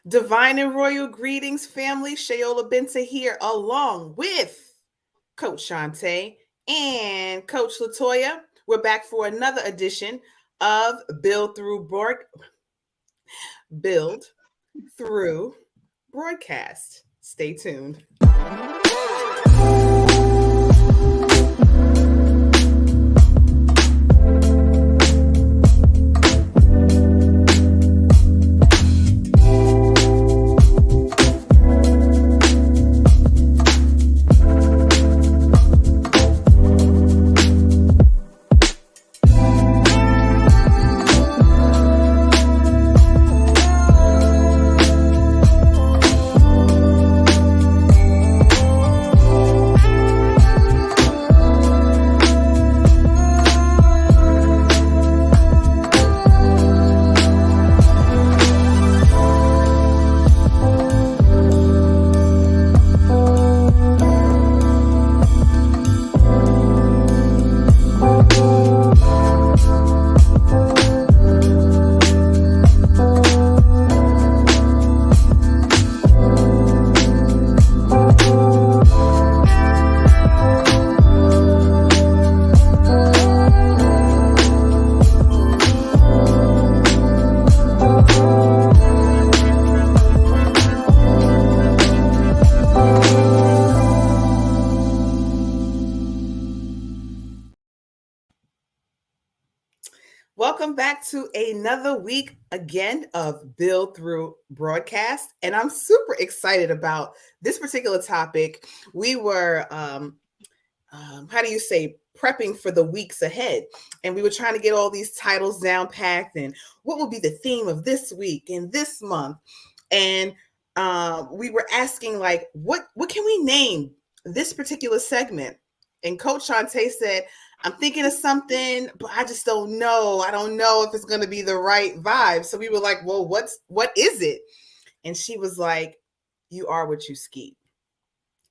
Divine and royal greetings, family. Shayola Benta here, along with Coach Shantae and Coach Latoya. We're back for another edition of Build Through Broadcast. Stay tuned. Welcome back to another week again of Build Through Broadcast. And I'm super excited about this particular topic. We were, prepping for the weeks ahead. And we were trying to get all these titles down packed and what will be the theme of this week and this month. And we were asking, like, what can we name this particular segment? And Coach Shantae said, I'm thinking of something, but I just don't know. I don't know if it's going to be the right vibe. So we were like, well, what is it? And she was like, you are what you skeet.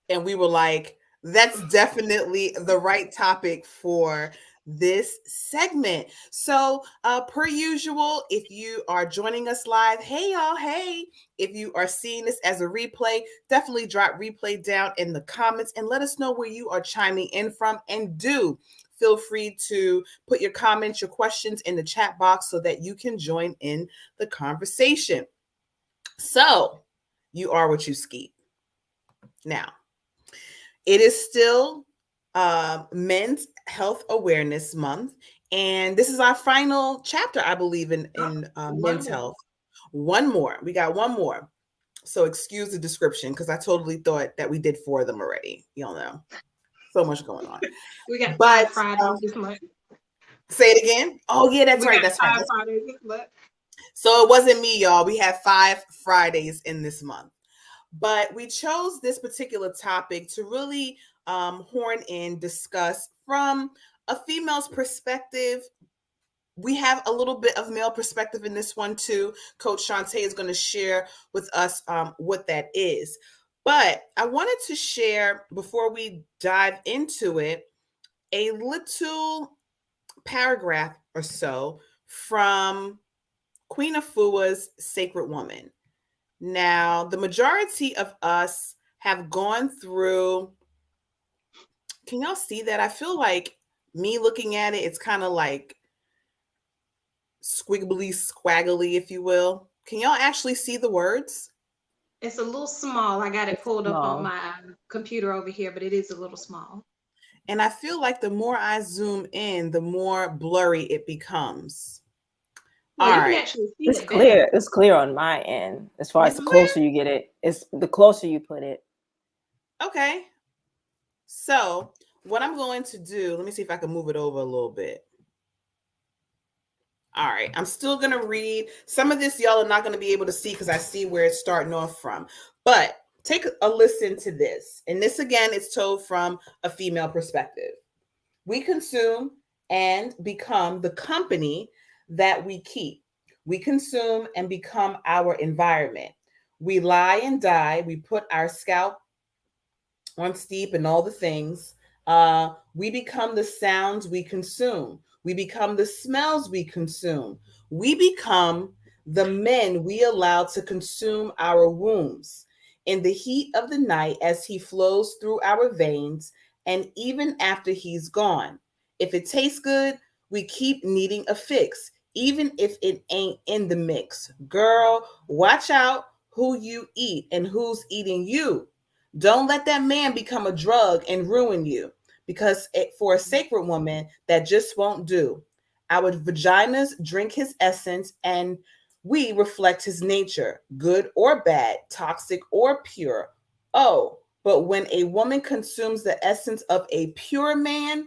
And we were like, that's definitely the right topic for this segment. So per usual, if you are joining us live, hey y'all, hey. If you are seeing this as a replay, definitely drop replay down in the comments and let us know where you are chiming in from. And do feel free to put your comments, your questions in the chat box so that you can join in the conversation. So you are what you skeet. Now, it is still Men's Health Awareness Month, and this is our final chapter, I believe, in men's health. One more. We got one more. So excuse the description because I totally thought that we did 4 of them already. Y'all know. So much going on. We got 5 Fridays this month. Say it again. Oh, yeah, that's right. That's right. Fridays this month. So it wasn't me, y'all. We have 5 Fridays in this month. But we chose this particular topic to really horn in, discuss from a female's perspective. We have a little bit of male perspective in this one too. Coach Shantae is going to share with us what that is. But I wanted to share, before we dive into it, a little paragraph or so from Queen Afua's Sacred Woman. Now, the majority of us have gone through, can y'all see that? I feel like me looking at it, it's kind of like squiggly, squaggly, if you will. Can y'all actually see the words? It's a little small. I got it pulled up on my computer over here, but it is a little small. And I feel like the more I zoom in, the more blurry it becomes. Well, you can actually see it's clear. Better. It's clear on my end. As far as the closer you get it, it's the closer you put it. Okay. So what I'm going to do, let me see if I can move it over a little bit. All right, I'm still going to read. Some of this y'all are not going to be able to see because I see where it's starting off from. But take a listen to this. And this, again, is told from a female perspective. We consume and become the company that we keep. We consume and become our environment. We lie and die. We put our scalp on steep and all the things. We become the sounds we consume. We become the smells we consume. We become the men we allow to consume our wombs in the heat of the night as he flows through our veins, and even after he's gone. If it tastes good, we keep needing a fix, even if it ain't in the mix. Girl, watch out who you eat and who's eating you. Don't let that man become a drug and ruin you, because for a sacred woman, that just won't do. Our vaginas drink his essence, and we reflect his nature, good or bad, toxic or pure. Oh, but when a woman consumes the essence of a pure man,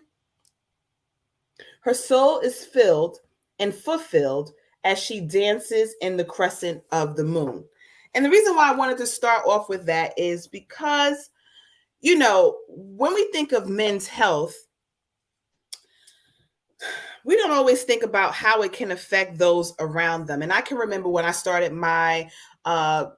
her soul is filled and fulfilled as she dances in the crescent of the moon. And the reason why I wanted to start off with that is because, you know, when we think of men's health, we don't always think about how it can affect those around them. And I can remember when I started my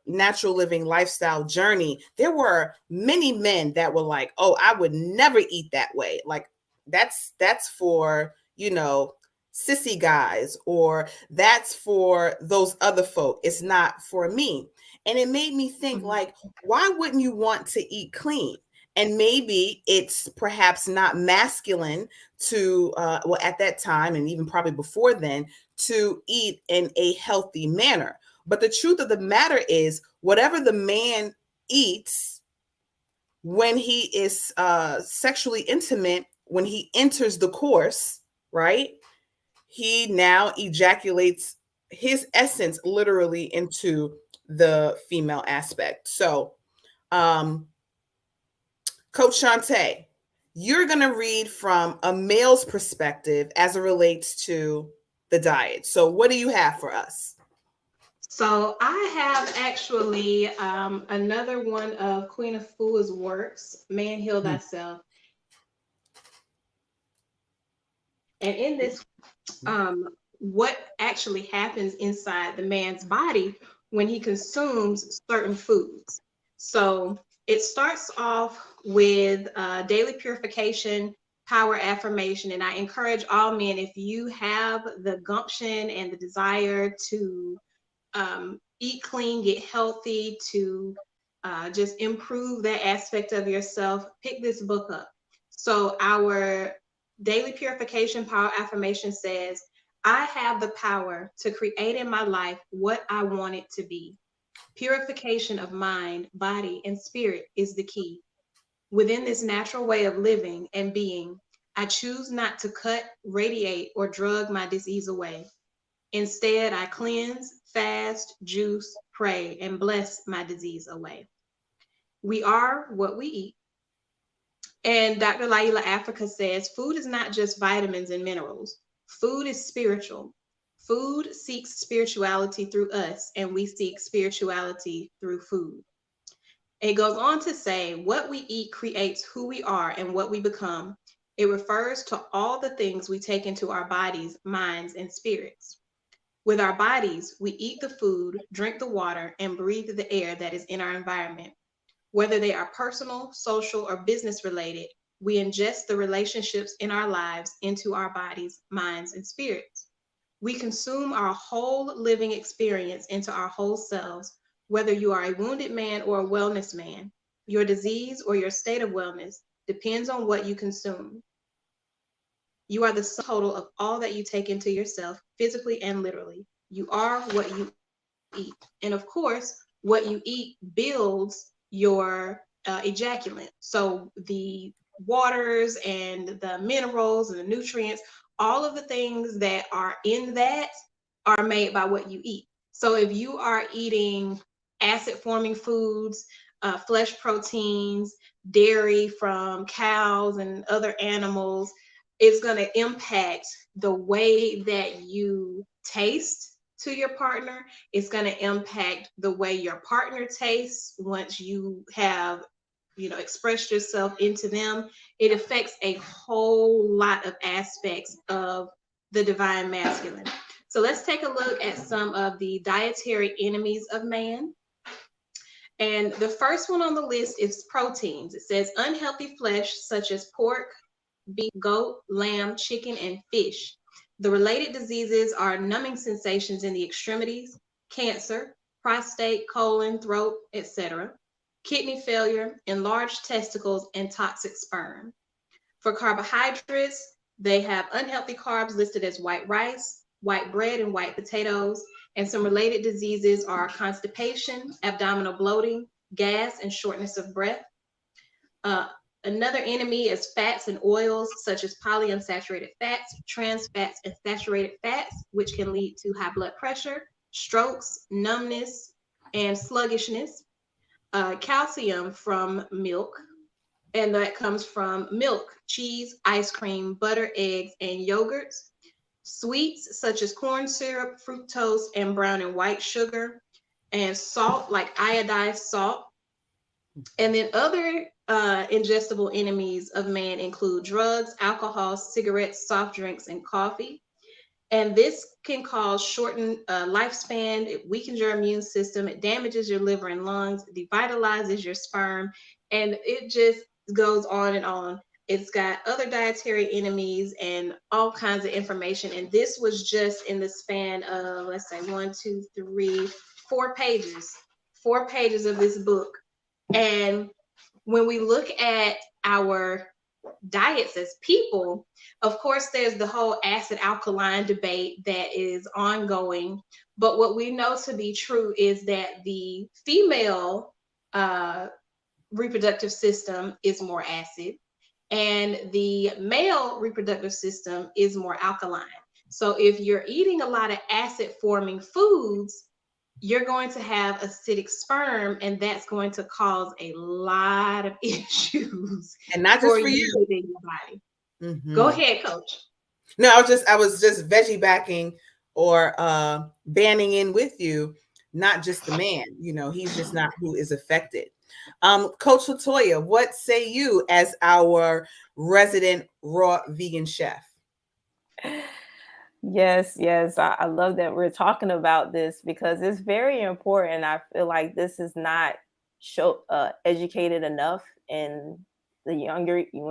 natural living lifestyle journey, there were many men that were like, oh, I would never eat that way. Like that's for, you know, sissy guys, or that's for those other folk. It's not for me. And it made me think, like, why wouldn't you want to eat clean? And maybe it's perhaps not masculine to, well, at that time, and even probably before then, to eat in a healthy manner. But the truth of the matter is, whatever the man eats when he is sexually intimate, when he enters the course, right? He now ejaculates his essence literally into the female aspect. So, Coach Shantae, you're going to read from a male's perspective as it relates to the diet. So what do you have for us? So I have actually another one of Queen Afua's works, Man Heal Thyself. And in this, what actually happens inside the man's body when he consumes certain foods. So it starts off with daily purification, power affirmation. And I encourage all men, if you have the gumption and the desire to eat clean, get healthy, to just improve that aspect of yourself, pick this book up. So our daily purification power affirmation says, I have the power to create in my life what I want it to be. Purification of mind, body, and spirit is the key. Within this natural way of living and being, I choose not to cut, radiate, or drug my disease away. Instead, I cleanse, fast, juice, pray, and bless my disease away. We are what we eat. And Dr. Laila Africa says, food is not just vitamins and minerals. Food is spiritual. Food seeks spirituality through us, and we seek spirituality through food. It goes on to say, what we eat creates who we are and what we become. It refers to all the things we take into our bodies, minds, and spirits. With our bodies, we eat the food, drink the water, and breathe the air that is in our environment. Whether they are personal, social, or business related, we ingest the relationships in our lives into our bodies, minds, and spirits. We consume our whole living experience into our whole selves, whether you are a wounded man or a wellness man. Your disease or your state of wellness depends on what you consume. You are the sum total of all that you take into yourself, physically and literally. You are what you eat. And of course, what you eat builds your ejaculant. So the waters and the minerals and the nutrients, all of the things that are in that are made by what you eat. So if you are eating acid forming foods, flesh proteins, dairy from cows and other animals, it's going to impact the way that you taste to your partner. It's going to impact the way your partner tastes once you have, expressed yourself into them. It affects a whole lot of aspects of the divine masculine. So let's take a look at some of the dietary enemies of man. And the first one on the list is proteins. It says unhealthy flesh such as pork, beef, goat, lamb, chicken, and fish. The related diseases are numbing sensations in the extremities, cancer, prostate, colon, throat, etc., kidney failure, enlarged testicles, and toxic sperm. For carbohydrates, they have unhealthy carbs listed as white rice, white bread, and white potatoes. And some related diseases are constipation, abdominal bloating, gas, and shortness of breath. Uh, Another enemy is fats and oils, such as polyunsaturated fats, trans fats, and saturated fats, which can lead to high blood pressure, strokes, numbness, and sluggishness. Calcium from milk, and that comes from milk, cheese, ice cream, butter, eggs, and yogurts. Sweets such as corn syrup, fructose, and brown and white sugar, and salt like iodized salt. And then other ingestible enemies of man include drugs, alcohol, cigarettes, soft drinks, and coffee. And this can cause shortened lifespan. It weakens your immune system. It damages your liver and lungs. It devitalizes your sperm. And it just goes on and on. It's got other dietary enemies and all kinds of information. And this was just in the span of, let's say, 1, 2, 3, 4 pages. 4 pages of this book. And when we look at our diets as people, of course, there's the whole acid alkaline debate that is ongoing. But what we know to be true is that the female reproductive system is more acid, and the male reproductive system is more alkaline. So if you're eating a lot of acid forming foods, you're going to have acidic sperm, and that's going to cause a lot of issues And not just for you within your body. Go ahead, Coach. No, I was just veggie backing or banning in with you, not just the man. He's just not who is affected. Coach Latoya, what say you as our resident raw vegan chef? Yes. I love that we're talking about this because it's very important. I feel like this is not educated enough in when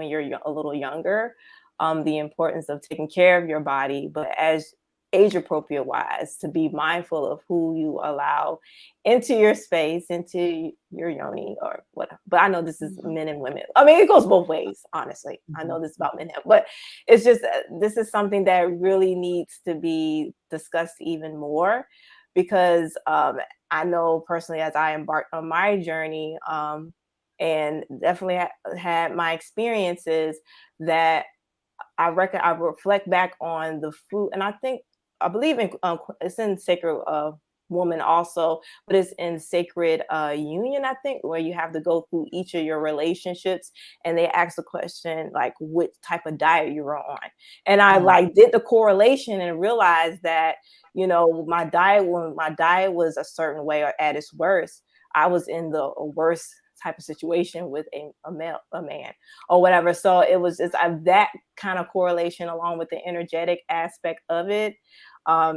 you're a little younger, the importance of taking care of your body, but as age appropriate wise, to be mindful of who you allow into your space, into your yoni or whatever. But I know this is men and women. I mean, it goes both ways, honestly. I know this about men, but it's just, this is something that really needs to be discussed even more because I know personally, as I embarked on my journey, and definitely had my experiences, that I reflect back on the food, and I believe in it's in Sacred Woman also, but it's in Sacred Union, I think, where you have to go through each of your relationships, and they ask the question like what type of diet you were on, and I did the correlation and realized that my diet, when my diet was a certain way or at its worst, I was in the worst type of situation with a man or whatever. So it was just that kind of correlation, along with the energetic aspect of it,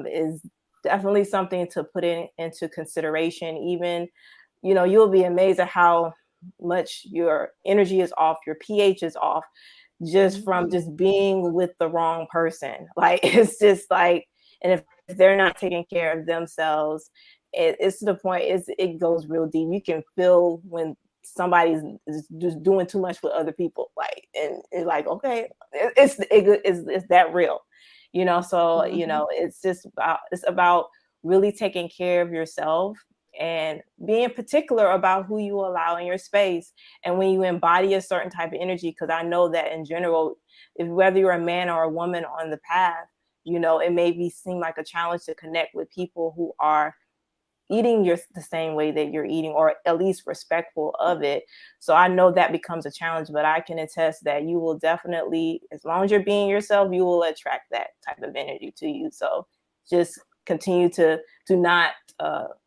is definitely something to put into consideration. Even, you'll be amazed at how much your energy is off, your pH is off, just from just being with the wrong person. Like, it's just like, and if they're not taking care of themselves, it's to the point, it goes real deep. You can feel when somebody's just doing too much for other people, like, and it's like, okay, it's that real, so it's about really taking care of yourself and being particular about who you allow in your space, and when you embody a certain type of energy, because I know that in general, whether you're a man or a woman on the path, it may seem like a challenge to connect with people who are eating the same way that you're eating, or at least respectful of it. So I know that becomes a challenge, but I can attest that you will definitely, as long as you're being yourself, you will attract that type of energy to you. So just continue to do not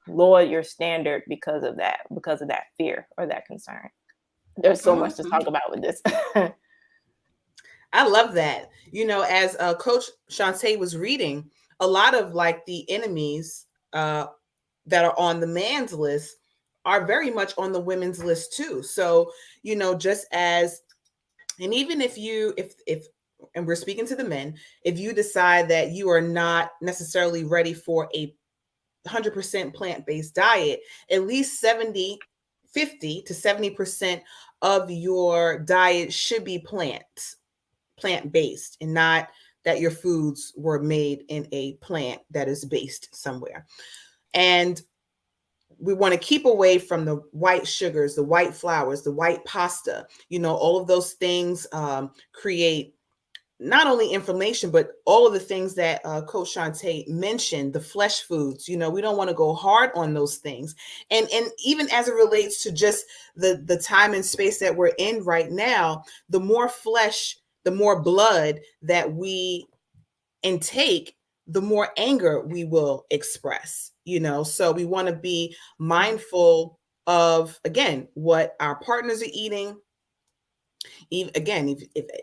lower your standard because of that fear or that concern. There's so much to talk about with this. I love that. As Coach Shantae was reading, a lot of like the enemies that are on the man's list are very much on the women's list too. So, just as, and even if and we're speaking to the men, if you decide that you are not necessarily ready for a 100% plant-based diet, at least 50 to 70% of your diet should be plant-based, and not that your foods were made in a plant that is based somewhere. And we want to keep away from the white sugars, the white flours, the white pasta. All of those things create not only inflammation, but all of the things that Coach Shantae mentioned, the flesh foods. We don't want to go hard on those things. And even as it relates to just the time and space that we're in right now, the more flesh, the more blood that we intake, the more anger we will express. So we want to be mindful of, again, what our partners are eating. Again,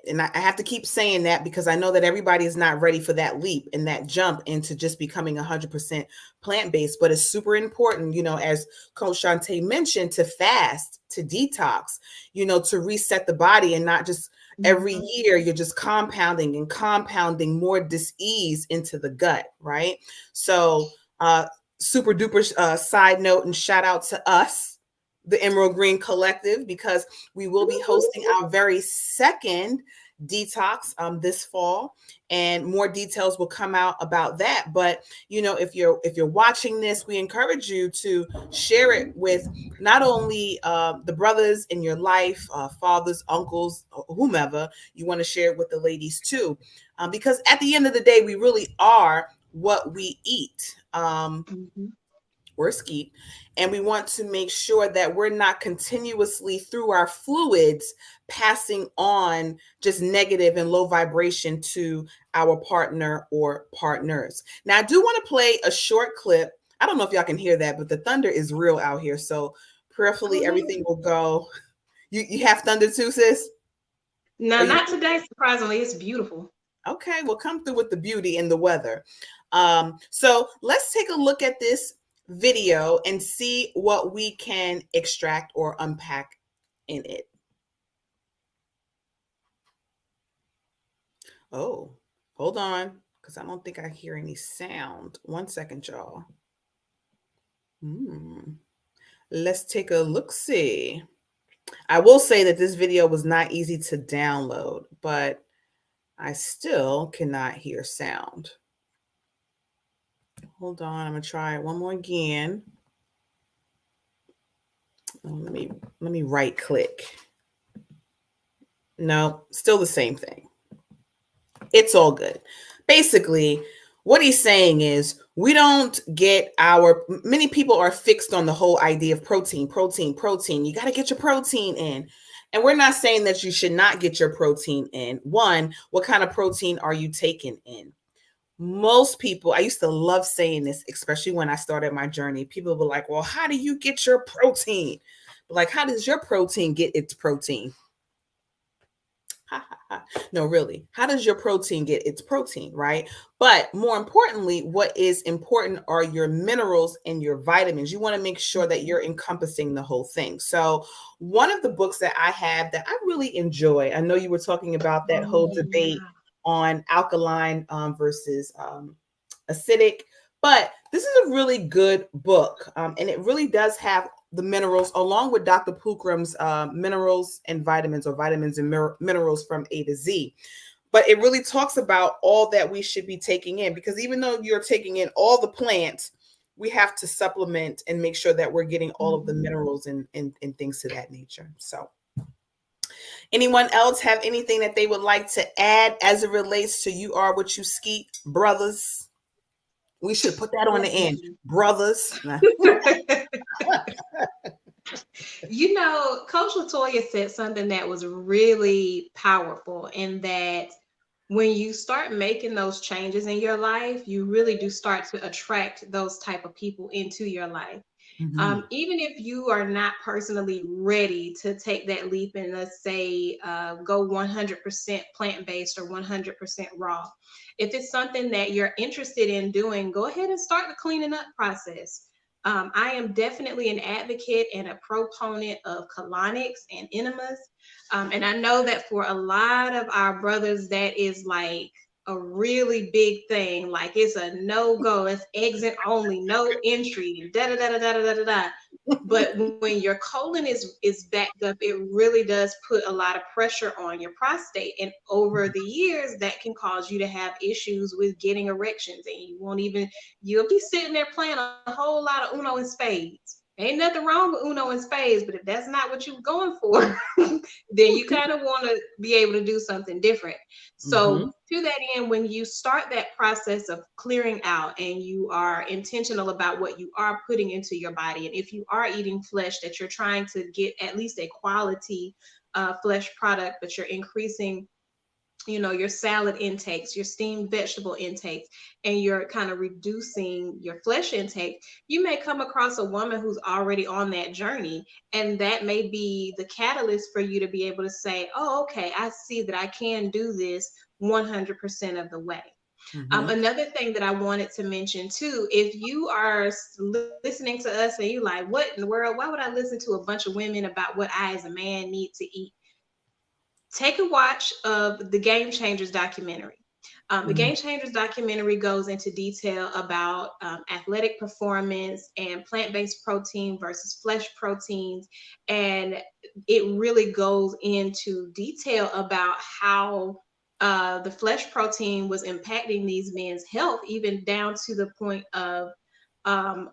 and I have to keep saying that because I know that everybody is not ready for that leap and that jump into just becoming 100% plant-based, but it's super important, as Coach Shantae mentioned, to fast, to detox, to reset the body, and not just every year you're just compounding and compounding more dis-ease into the gut, right? So super duper side note and shout out to us, the Emerald Green Collective, because we will be hosting our very second detox this fall, and more details will come out about that. But if you're watching this, we encourage you to share it with not only the brothers in your life, fathers, uncles, whomever. You want to share it with the ladies too, because at the end of the day, we really are what we eat. We're skeet, and we want to make sure that we're not continuously through our fluids passing on just negative and low vibration to our partner or partners. Now, I do want to play a short clip. I don't know if y'all can hear that, but the thunder is real out here. So prayerfully, everything will go. You have thunder too, sis? No, not today. Surprisingly, it's beautiful. Okay, we'll come through with the beauty and the weather. So let's take a look at this video and see what we can extract or unpack in it. Oh, hold on, because I don't think I hear any sound. 1 second, y'all. Let's take a look-see. I will say that this video was not easy to download, but I still cannot hear sound. Hold on, I'm gonna try it one more again. Let me right click. No, still the same thing. It's all good. Basically, what he's saying is we don't get many people are fixed on the whole idea of protein. You got to get your protein in. And we're not saying that you should not get your protein in. One, what kind of protein are you taking in? Most people, I used to love saying this, especially when I started my journey. People were like, well, how do you get your protein? Like, how does your protein get its protein? No, really. How does your protein get its protein, right? But more importantly, what is important are your minerals and your vitamins. You want to make sure that you're encompassing the whole thing. So one of the books that I have that I really enjoy, I know you were talking about that whole debate on alkaline versus acidic, but this is a really good book. And it really does have the minerals, along with Dr. Pulcrum's minerals and vitamins, or vitamins and minerals from A to Z. But it really talks about all that we should be taking in, because even though you're taking in all the plants, we have to supplement and make sure that we're getting all of the minerals and things to that nature. So anyone else have anything that they would like to add as it relates to You Are What You Skeet, brothers? We should put that on the end, brothers. Coach Latoya said something that was really powerful, in that when you start making those changes in your life, you really do start to attract those type of people into your life. Even if you are not personally ready to take that leap and, let's say, go 100% plant-based or 100% raw, if it's something that you're interested in doing, go ahead and start the cleaning up process. I am definitely an advocate and a proponent of colonics and enemas. And I know that for a lot of our brothers, that is like, a really big thing, like it's a no-go, it's exit only, no entry, da da da da da da da da. But when your colon is backed up, it really does put a lot of pressure on your prostate. And over the years, that can cause you to have issues with getting erections. And you'll be sitting there playing a whole lot of Uno and spades. Ain't nothing wrong with Uno and spades, but if that's not what you're going for, then you kind of want to be able to do something different. So to that end, when you start that process of clearing out and you are intentional about what you are putting into your body, and if you are eating flesh, that you're trying to get at least a quality flesh product, but you're increasing your salad intakes, your steamed vegetable intakes, and you're kind of reducing your flesh intake, you may come across a woman who's already on that journey. And that may be the catalyst for you to be able to say, oh, okay, I see that I can do this 100% of the way. Another thing that I wanted to mention too, if you are listening to us and you're like, what in the world, why would I listen to a bunch of women about what I as a man need to eat? Take a watch of the Game Changers documentary. The Game Changers documentary goes into detail about athletic performance and plant-based protein versus flesh proteins. And it really goes into detail about how the flesh protein was impacting these men's health, even down to the point of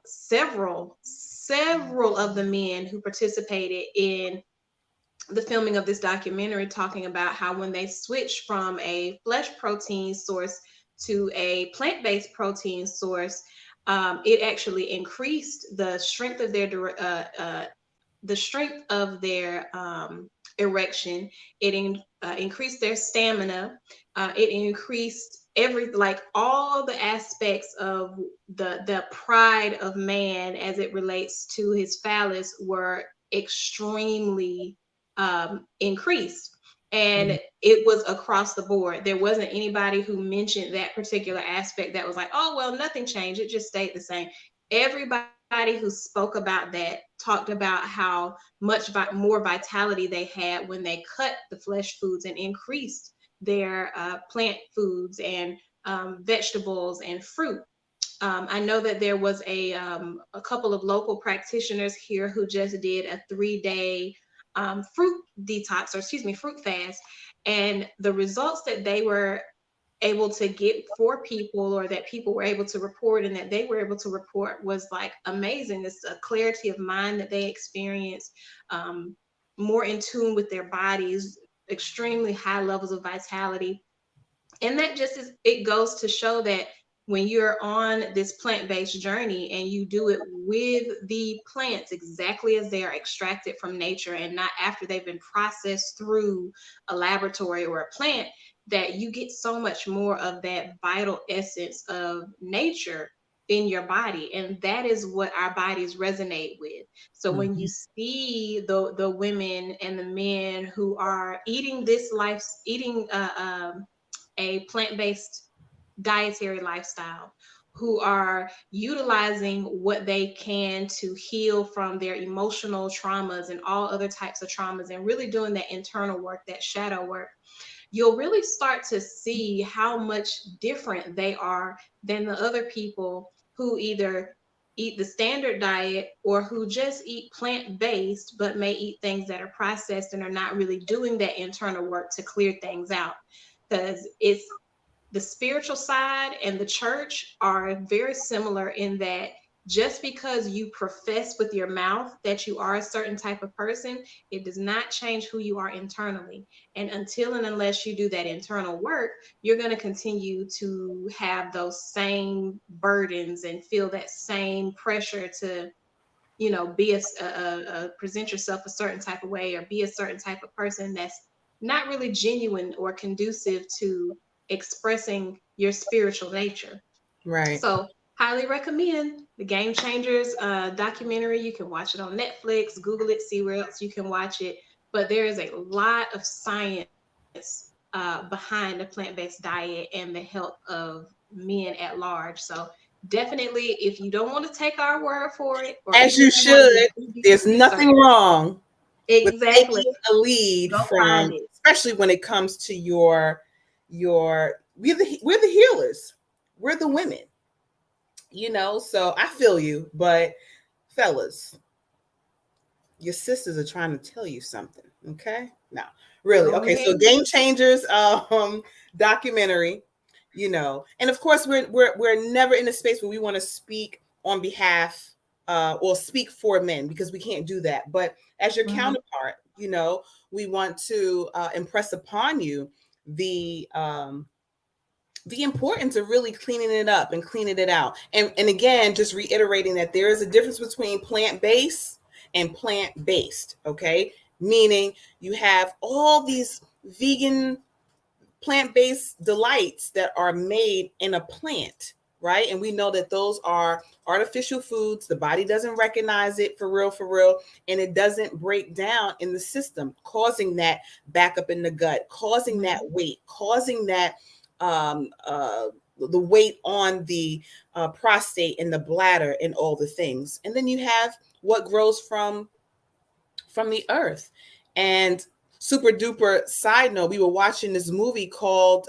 several of the men who participated in the filming of this documentary talking about how when they switched from a flesh protein source to a plant-based protein source, it actually increased the strength of their erection. It increased their stamina. It increased all the aspects of the pride of man as it relates to his phallus were extremely increased. And it was across the board. There wasn't anybody who mentioned that particular aspect that was like, oh, well, nothing changed. It just stayed the same. Everybody who spoke about that talked about how much more vitality they had when they cut the flesh foods and increased their plant foods and vegetables and fruit. I know that there was a couple of local practitioners here who just did a 3-day fruit detox, or excuse me, fruit fast. And the results that they were able to get for people, or that people were able to report and that they were able to report, was like amazing. It's a clarity of mind that they experienced, more in tune with their bodies, extremely high levels of vitality. And that it goes to show that when you're on this plant-based journey and you do it with the plants exactly as they are extracted from nature and not after they've been processed through a laboratory or a plant, that you get so much more of that vital essence of nature in your body. And that is what our bodies resonate with. So when you see the women and the men who are eating a plant-based dietary lifestyle, who are utilizing what they can to heal from their emotional traumas and all other types of traumas, and really doing that internal work, that shadow work, you'll really start to see how much different they are than the other people who either eat the standard diet or who just eat plant-based but may eat things that are processed and are not really doing that internal work to clear things out. Because it's the spiritual side and the church are very similar in that just because you profess with your mouth that you are a certain type of person, it does not change who you are internally. And until and unless you do that internal work, you're going to continue to have those same burdens and feel that same pressure to, be present yourself a certain type of way, or be a certain type of person that's not really genuine or conducive to expressing your spiritual nature. Right. So highly recommend the Game Changers documentary. You can watch it on Netflix, Google it, see where else you can watch it. But there is a lot of science behind the plant-based diet and the health of men at large. So definitely, if you don't want to take our word for it, or as you should, there's nothing wrong with taking a lead from, especially when it comes to your we're the healers. We're the women. So I feel you, but fellas, your sisters are trying to tell you something, okay? No, really. Go Okay, ahead. so Game Changers documentary, and of course we're never in a space where we want to speak on behalf or speak for men, because we can't do that. But as your counterpart, we want to impress upon you the importance of really cleaning it up and cleaning it out. And again, just reiterating that there is a difference between plant-based and plant-based, okay? Meaning you have all these vegan plant-based delights that are made in a plant, right? And we know that those are artificial foods. The body doesn't recognize it for real, and it doesn't break down in the system, causing that backup in the gut, causing that weight, causing that the weight on the prostate and the bladder and all the things. And then you have what grows from the earth. And super duper side note, we were watching this movie called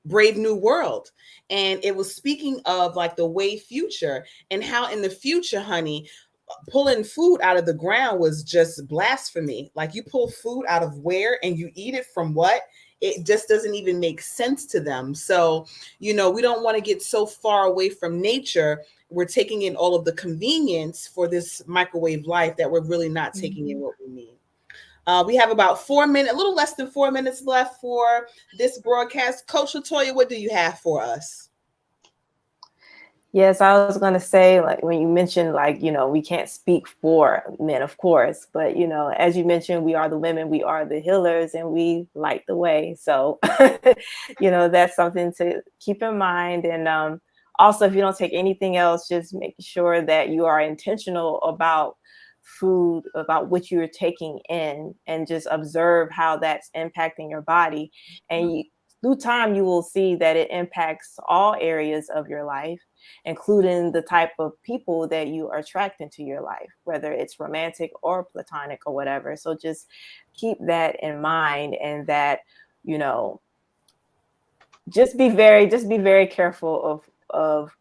Brave New World, and it was speaking of like the way future, and how in the future, honey, pulling food out of the ground was just blasphemy. Like, you pull food out of where and you eat it from what? It just doesn't even make sense to them. So, we don't want to get so far away from nature. We're taking in all of the convenience for this microwave life that we're really not taking in what we need. We have about 4 minutes, a little less than 4 minutes left for this broadcast. Coach Latoya, what do you have for us? Yes, I was going to say, like, when you mentioned, like, we can't speak for men, of course, but, as you mentioned, we are the women, we are the healers, and we light the way. So, that's something to keep in mind. And also, if you don't take anything else, just make sure that you are intentional about food, about what you're taking in, and just observe how that's impacting your body. And through time, you will see that it impacts all areas of your life, including the type of people that you are attracting to your life, whether it's romantic or platonic or whatever. So just keep that in mind, and that, just be very careful of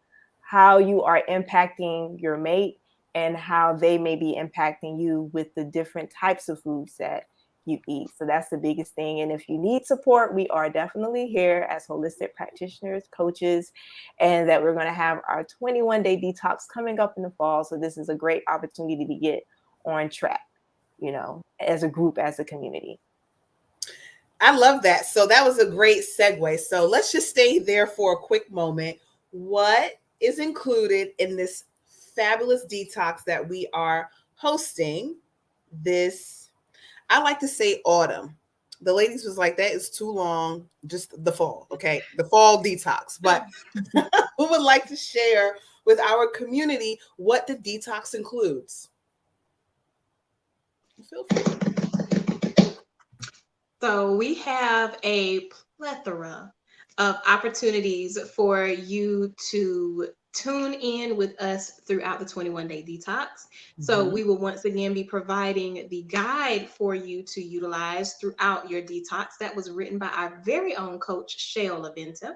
how you are impacting your mate, and how they may be impacting you with the different types of foods that you eat. So that's the biggest thing. And if you need support, we are definitely here as holistic practitioners, coaches, and that we're going to have our 21-day detox coming up in the fall. So this is a great opportunity to get on track, as a group, as a community. I love that. So that was a great segue. So let's just stay there for a quick moment. What is included in this fabulous detox that we are hosting this, I like to say, autumn? The ladies was like, that is too long, just the fall. Okay, the fall detox. But who would like to share with our community what the detox includes? Feel free. So we have a plethora of opportunities for you to tune in with us throughout the 21-day detox. So we will once again be providing the guide for you to utilize throughout your detox that was written by our very own coach, Shale Laventa.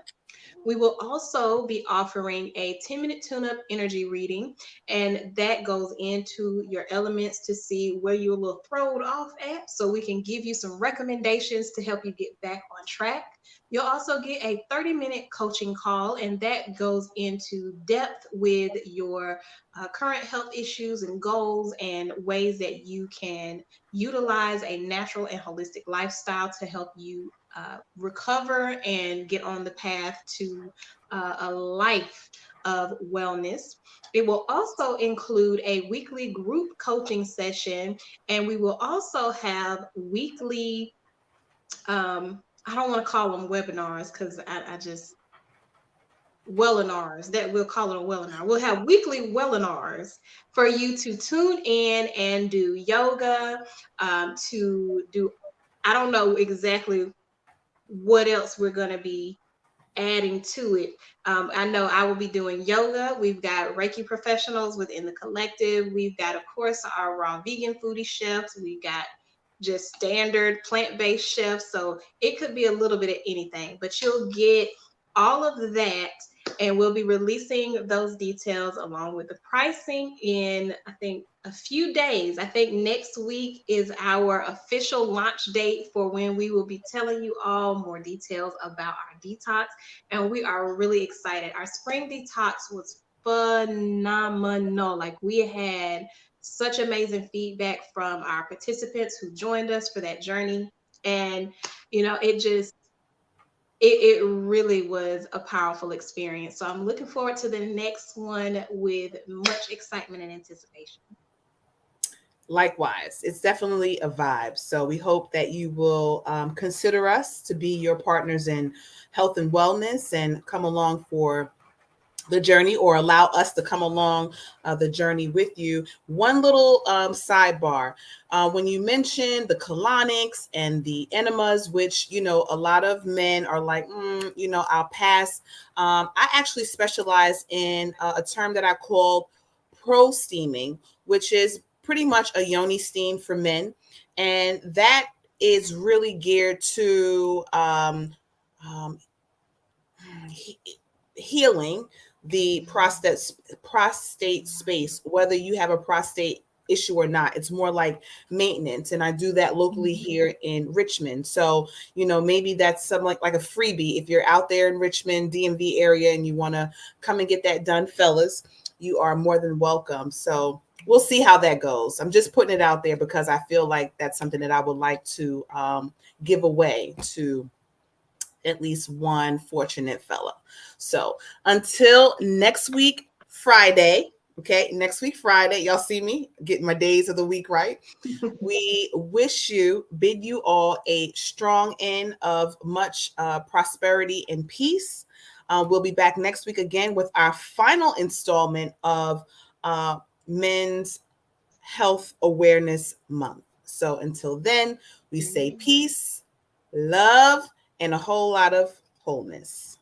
We will also be offering a 10-minute tune-up energy reading, and that goes into your elements to see where you're a little thrown off at, so we can give you some recommendations to help you get back on track. You'll also get a 30-minute coaching call, and that goes into depth with your current health issues and goals, and ways that you can utilize a natural and holistic lifestyle to help you recover and get on the path to a life of wellness. It will also include a weekly group coaching session, and we will also have weekly, I don't want to call them webinars, because I just, webinars, that we'll call it a webinar. We'll have weekly webinars for you to tune in and do yoga, to do, I don't know exactly what else we're going to be adding to it. I know I will be doing yoga. We've got Reiki professionals within the collective. We've got, of course, our raw vegan foodie chefs. We've got just standard plant-based chefs. So it could be a little bit of anything, but you'll get all of that. And we'll be releasing those details along with the pricing in, I think, a few days. I think next week is our official launch date for when we will be telling you all more details about our detox. And we are really excited. Our spring detox was phenomenal. Like, we had such amazing feedback from our participants who joined us for that journey. And, it really was a powerful experience. So I'm looking forward to the next one with much excitement and anticipation. Likewise, it's definitely a vibe. So we hope that you will consider us to be your partners in health and wellness and come along for the journey, or allow us to come along the journey with you. One little sidebar. When you mentioned the colonics and the enemas, which, a lot of men are like, I'll pass. I actually specialize in a term that I call pro steaming, which is pretty much a yoni steam for men. And that is really geared to um, healing the prostate space, whether you have a prostate issue or not. It's more like maintenance, and I do that locally here in Richmond. So maybe that's something like a freebie. If you're out there in Richmond DMV area and you want to come and get that done, fellas, you are more than welcome. So we'll see how that goes. I'm just putting it out there because I feel like that's something that I would like to give away to at least one fortunate fella. So until next week, Friday, okay, next week, Friday, y'all see me getting my days of the week right. We bid you all a strong end of much prosperity and peace. We'll be back next week again with our final installment of Men's Health Awareness Month. So until then, we say peace, love, and a whole lot of wholeness.